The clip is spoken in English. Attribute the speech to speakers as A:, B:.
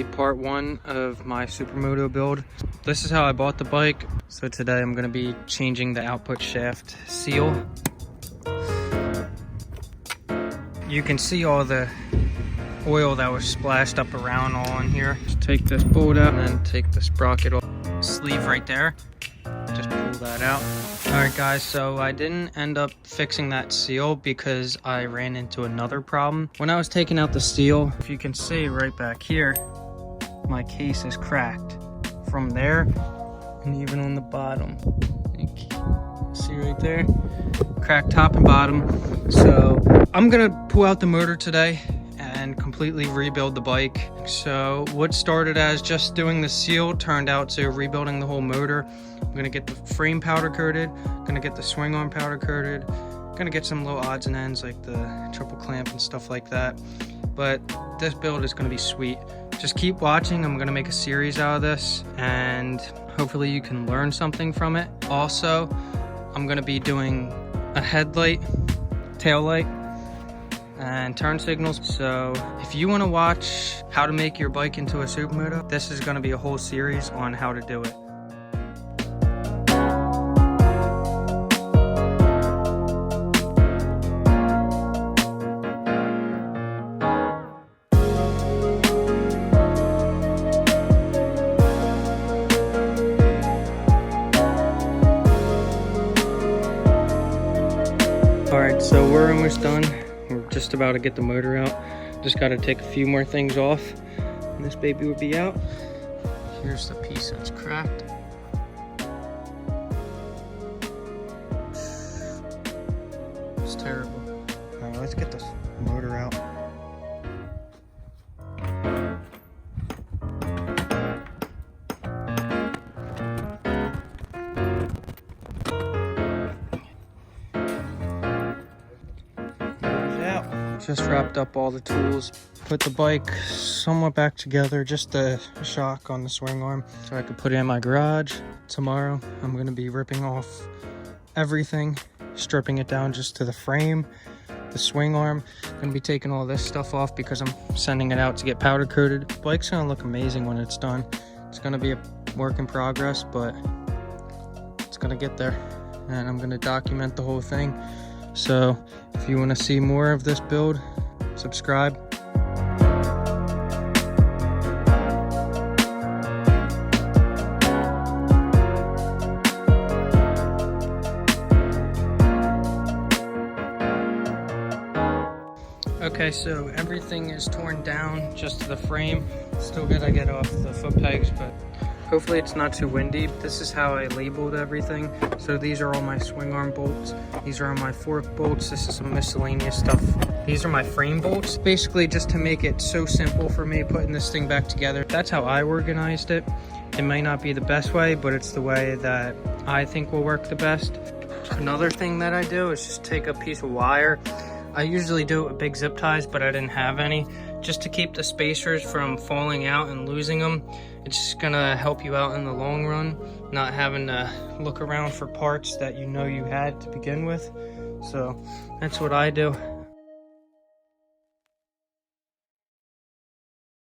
A: Part 1 of my Supermoto build. This is how I bought the bike. So today I'm going to be changing the output shaft seal. You can see all the oil that was splashed up around all in here. Just take this bolt out and then take the sprocket off. Sleeve right there. Just pull that out. Alright guys, so I didn't end up fixing that seal because I ran into another problem. When I was taking out the seal, if you can see right back here, my case is cracked from there and even on the bottom. See right there? Cracked top and bottom. So I'm gonna pull out the motor today and completely rebuild the bike. So what started as just doing the seal turned out to rebuilding the whole motor. I'm gonna get the frame powder coated, gonna get the swing arm powder coated, gonna get some little odds and ends like the triple clamp and stuff like that. But this build is gonna be sweet. Just keep watching. I'm gonna make a series out of this and hopefully you can learn something from it. Also, I'm gonna be doing a headlight, tail light, and turn signals. So if you want to watch how to make your bike into a Supermoto, this is going to be a whole series on how to do it. Alright, so we're almost done. We're just about to get the motor out. Just got to take a few more things off and this baby will be out. Here's the piece that's cracked. It's terrible. Alright, let's get this motor out. Just wrapped up all the tools, put the bike somewhat back together, just the shock on the swing arm so I could put it in my garage. Tomorrow I'm going to be ripping off everything, stripping it down just to the frame, the swing arm. I'm going to be taking all this stuff off because I'm sending it out to get powder coated. The bike's going to look amazing when it's done. It's going to be a work in progress, but it's going to get there and I'm going to document the whole thing. So if you want to see more of this build, subscribe. Okay, so everything is torn down just to the frame. Still gotta get off the foot pegs, but hopefully it's not too windy. This is how I labeled everything. So these are all my swing arm bolts. These are all my fork bolts. This is some miscellaneous stuff. These are my frame bolts. Basically just to make it so simple for me putting this thing back together. That's how I organized it. It might not be the best way, but it's the way that I think will work the best. Another thing that I do is just take a piece of wire. I usually do it with big zip ties, but I didn't have any. Just to keep the spacers from falling out and losing them. It's gonna help you out in the long run, not having to look around for parts that you know you had to begin with. So that's what I do.